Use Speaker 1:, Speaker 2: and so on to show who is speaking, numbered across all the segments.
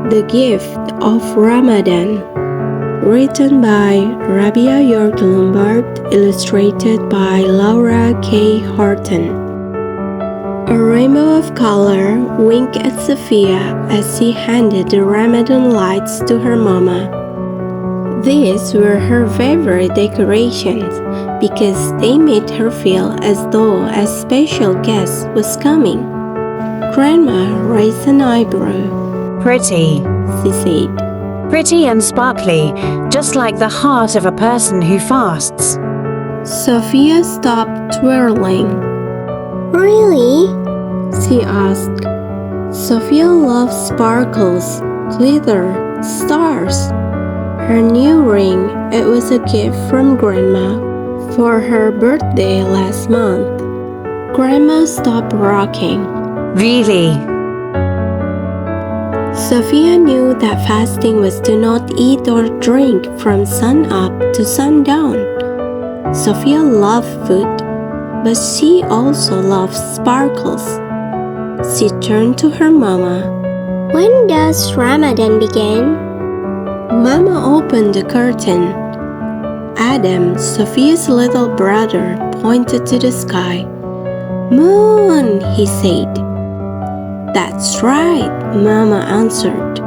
Speaker 1: The Gift of Ramadan, written by Rabiah Lumbard, illustrated by Laura K. Horton. A rainbow of color winked at Sophia as she handed the Ramadan lights to her mama. These were her favorite decorations because they made her feel as though a special guest was coming. Grandma raised an eyebrow.
Speaker 2: Pretty,
Speaker 1: she said.
Speaker 2: Pretty and sparkly, just like the heart of a person who fasts.
Speaker 1: Sophia stopped twirling.
Speaker 3: Really?
Speaker 1: She asked. Sophia loves sparkles, glitter, stars. Her new ring, it was a gift from Grandma for her birthday last month. Grandma stopped rocking.
Speaker 2: Really?
Speaker 1: Sophia knew that fasting was to not eat or drink from sun up to sundown. Sophia loved food, but she also loved sparkles. She turned to her mama.
Speaker 3: When does Ramadan begin?
Speaker 1: Mama opened the curtain. Adam, Sophia's little brother, pointed to the sky. Moon, he said. That's right, Mama answered.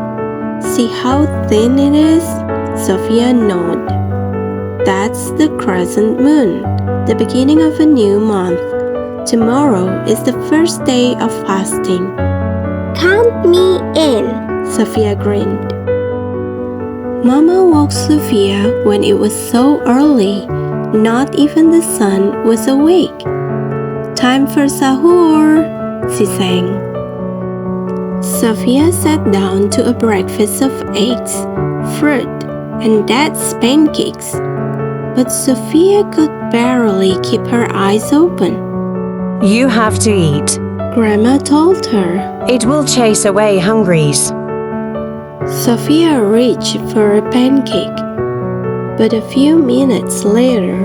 Speaker 1: See how thin it is? Sophia nodded. That's the crescent moon, the beginning of a new month. Tomorrow is the first day of fasting.
Speaker 3: Count me in,
Speaker 1: Sophia grinned. Mama woke Sophia when it was so early, not even the sun was awake. Time for sahur, she sang. Sophia sat down to a breakfast of eggs, fruit, and dad's pancakes. But Sophia could barely keep her eyes open.
Speaker 2: You have to eat.
Speaker 1: Grandma told her.
Speaker 2: It will chase away hungries.
Speaker 1: Sophia reached for a pancake, but a few minutes later,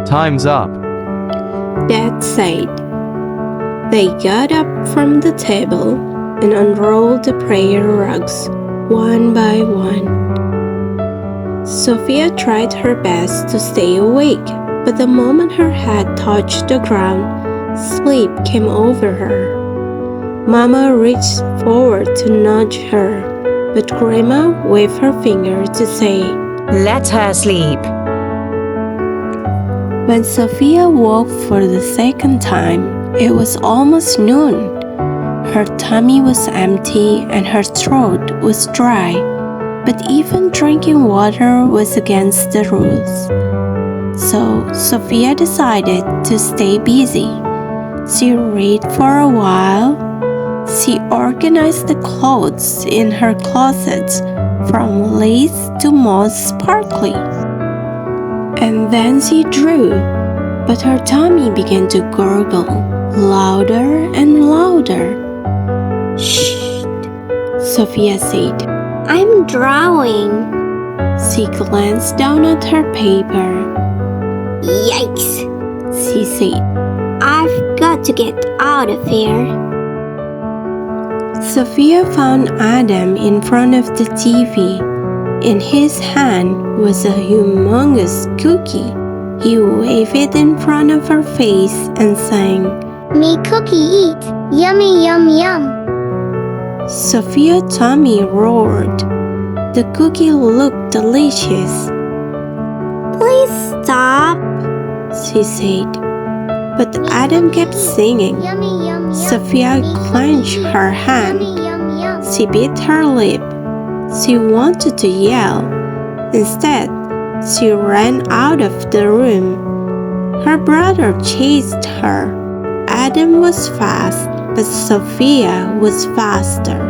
Speaker 4: Time's up,
Speaker 1: Dad said. They got up from the table and unrolled the prayer rugs, one by one. Sophia tried her best to stay awake, but the moment her head touched the ground, sleep came over her. Mama reached forward to nudge her, but Grandma waved her finger to say,
Speaker 2: Let her sleep.
Speaker 1: When Sophia woke for the second time, it was almost noon. Her tummy was empty and her throat was dry, but even drinking water was against the rules. So Sophia decided to stay busy. She read for a while. She organized the clothes in her closets from lace to most sparkly. And then she drew, but her tummy began to gurgle, louder and louder.
Speaker 3: Shh,
Speaker 1: Sophia said.
Speaker 3: I'm drawing.
Speaker 1: She glanced down at her paper.
Speaker 3: Yikes,
Speaker 1: She said.
Speaker 3: I've got to get out of here.
Speaker 1: Sophia found Adam in front of the TV. In his hand was a humongous cookie. He waved it in front of her face and sang,
Speaker 3: Me cookie eat, yummy yum yum.
Speaker 1: Sophia's tummy roared. The cookie looked delicious.
Speaker 3: Please stop.
Speaker 1: She said. But Adam kept singing.
Speaker 3: Yummy yum yum.
Speaker 1: Sophia
Speaker 3: Me
Speaker 1: clenched
Speaker 3: cookie eat,
Speaker 1: her hand.
Speaker 3: Yummy yum yum.
Speaker 1: She bit her lip. She wanted to yell. Instead, she ran out of the room. Her brother chased her. Adam was fast, but Sophia was faster.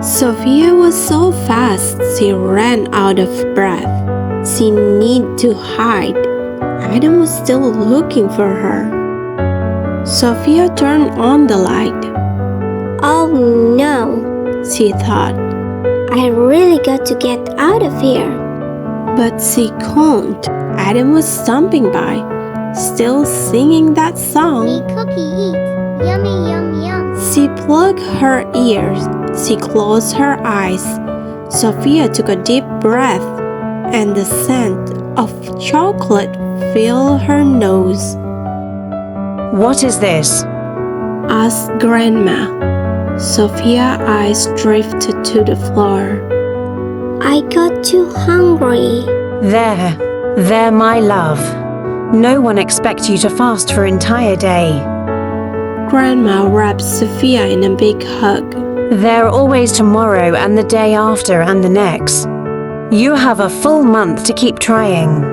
Speaker 1: Sophia was so fast she ran out of breath. She needed to hide. Adam was still looking for her. Sophia turned on the light.
Speaker 3: Oh no,
Speaker 1: She thought.
Speaker 3: I really got to get out of here.
Speaker 1: But she couldn't. Adam was stomping by, still singing that song.
Speaker 3: Me cookie eat, yummy yum yum.
Speaker 1: She plugged her ears She closed her eyes. Sophia took a deep breath, and the scent of chocolate filled her nose.
Speaker 2: What is this?
Speaker 1: Asked Grandma. Sophia's eyes drifted to the floor.
Speaker 3: I got too hungry.
Speaker 2: There, my love. No one expects you to fast for an entire day.
Speaker 1: Grandma wrapped Sophia in a big hug.
Speaker 2: There always tomorrow and the day after and the next. You have a full month to keep trying.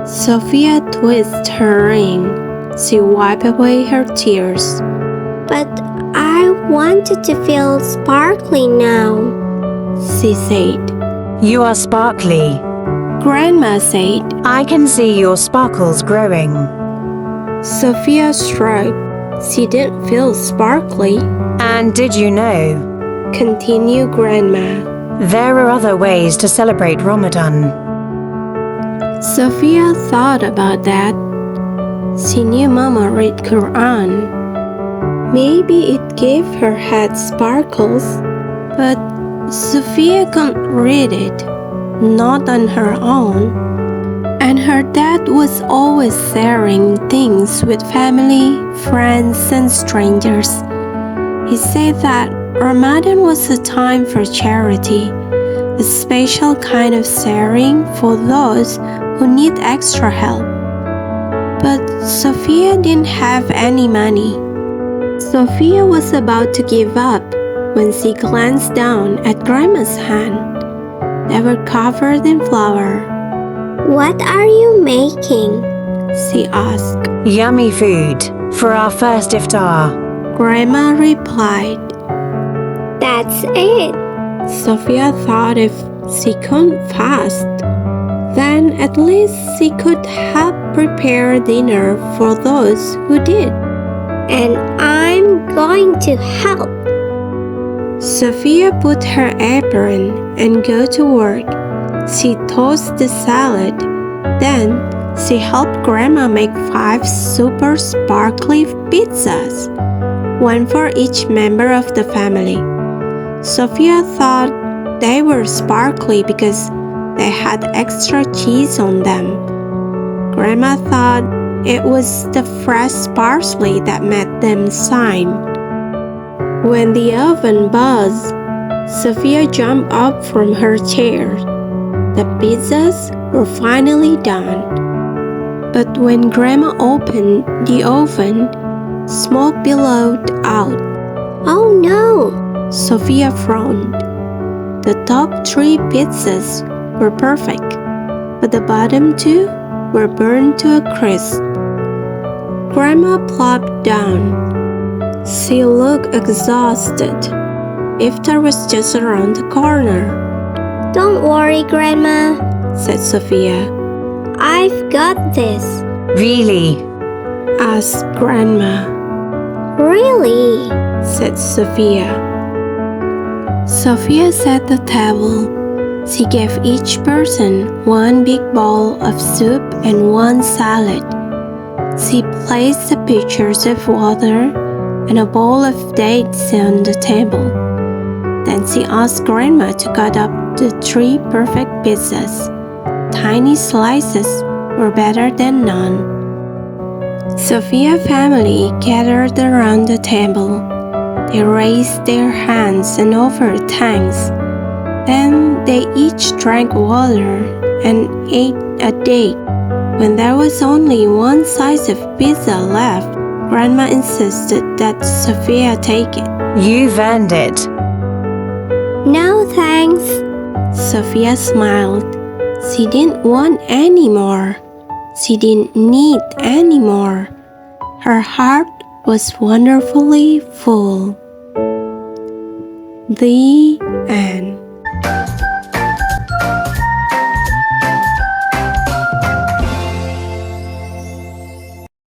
Speaker 1: Sophia twisted her ring. She wiped away her tears.
Speaker 3: But I wanted to feel sparkly now.
Speaker 1: She said.
Speaker 2: You are sparkly.
Speaker 1: Grandma said.
Speaker 2: I can see your sparkles growing.
Speaker 1: Sophia shrugged. She didn't feel sparkly.
Speaker 2: And did you know?
Speaker 1: Continued Grandma.
Speaker 2: There are other ways to celebrate Ramadan.
Speaker 1: Sophia thought about that. She knew Mama read Quran. Maybe it gave her head sparkles, but Sophia couldn't read it, not on her own. And her dad was always sharing things with family, friends, and strangers. He said that Ramadan was a time for charity, a special kind of sharing for those who need extra help. But Sophia didn't have any money. Sophia was about to give up when she glanced down at Grandma's hand. They were covered in flour.
Speaker 3: What are you making?
Speaker 1: She asked.
Speaker 2: Yummy food for our first iftar.
Speaker 1: Grandma replied.
Speaker 3: That's it.
Speaker 1: Sophia thought if she couldn't fast, then at least she could help prepare dinner for those who did.
Speaker 3: And I'm going to help.
Speaker 1: Sophia put her apron and go to work. She toasted the salad. Then she helped Grandma make 5 super sparkly pizzas, one for each member of the family. Sophia thought they were sparkly because they had extra cheese on them. Grandma thought it was the fresh parsley that made them shine. When the oven buzzed, Sophia jumped up from her chair. The pizzas were finally done. But when Grandma opened the oven, smoke billowed out.
Speaker 3: Oh no!
Speaker 1: Sophia frowned. The top 3 pizzas were perfect, but the bottom 2 were burned to a crisp. Grandma plopped down. She looked exhausted. Iftar was just around the corner.
Speaker 3: Don't worry, Grandma.
Speaker 1: Said Sophia.
Speaker 3: I've got this.
Speaker 2: Really?
Speaker 1: Asked Grandma.
Speaker 3: Really?
Speaker 1: Said Sophia. Sophia set the table. She gave each person 1 big bowl of soup and 1 salad. She placed the pitchers of water and a bowl of dates on the table. Then she asked Grandma to cut up the 3 perfect pizzas. Tiny slices were better than none. Sophia's family gathered around the table. They raised their hands and offered thanks. Then they each drank water and ate a date. When there was only 1 slice of pizza left, Grandma insisted that Sophia take it.
Speaker 2: You've earned it.
Speaker 3: No thanks.
Speaker 1: Sophia smiled. She didn't want any more. She didn't need any more. Her heart was wonderfully full. The end.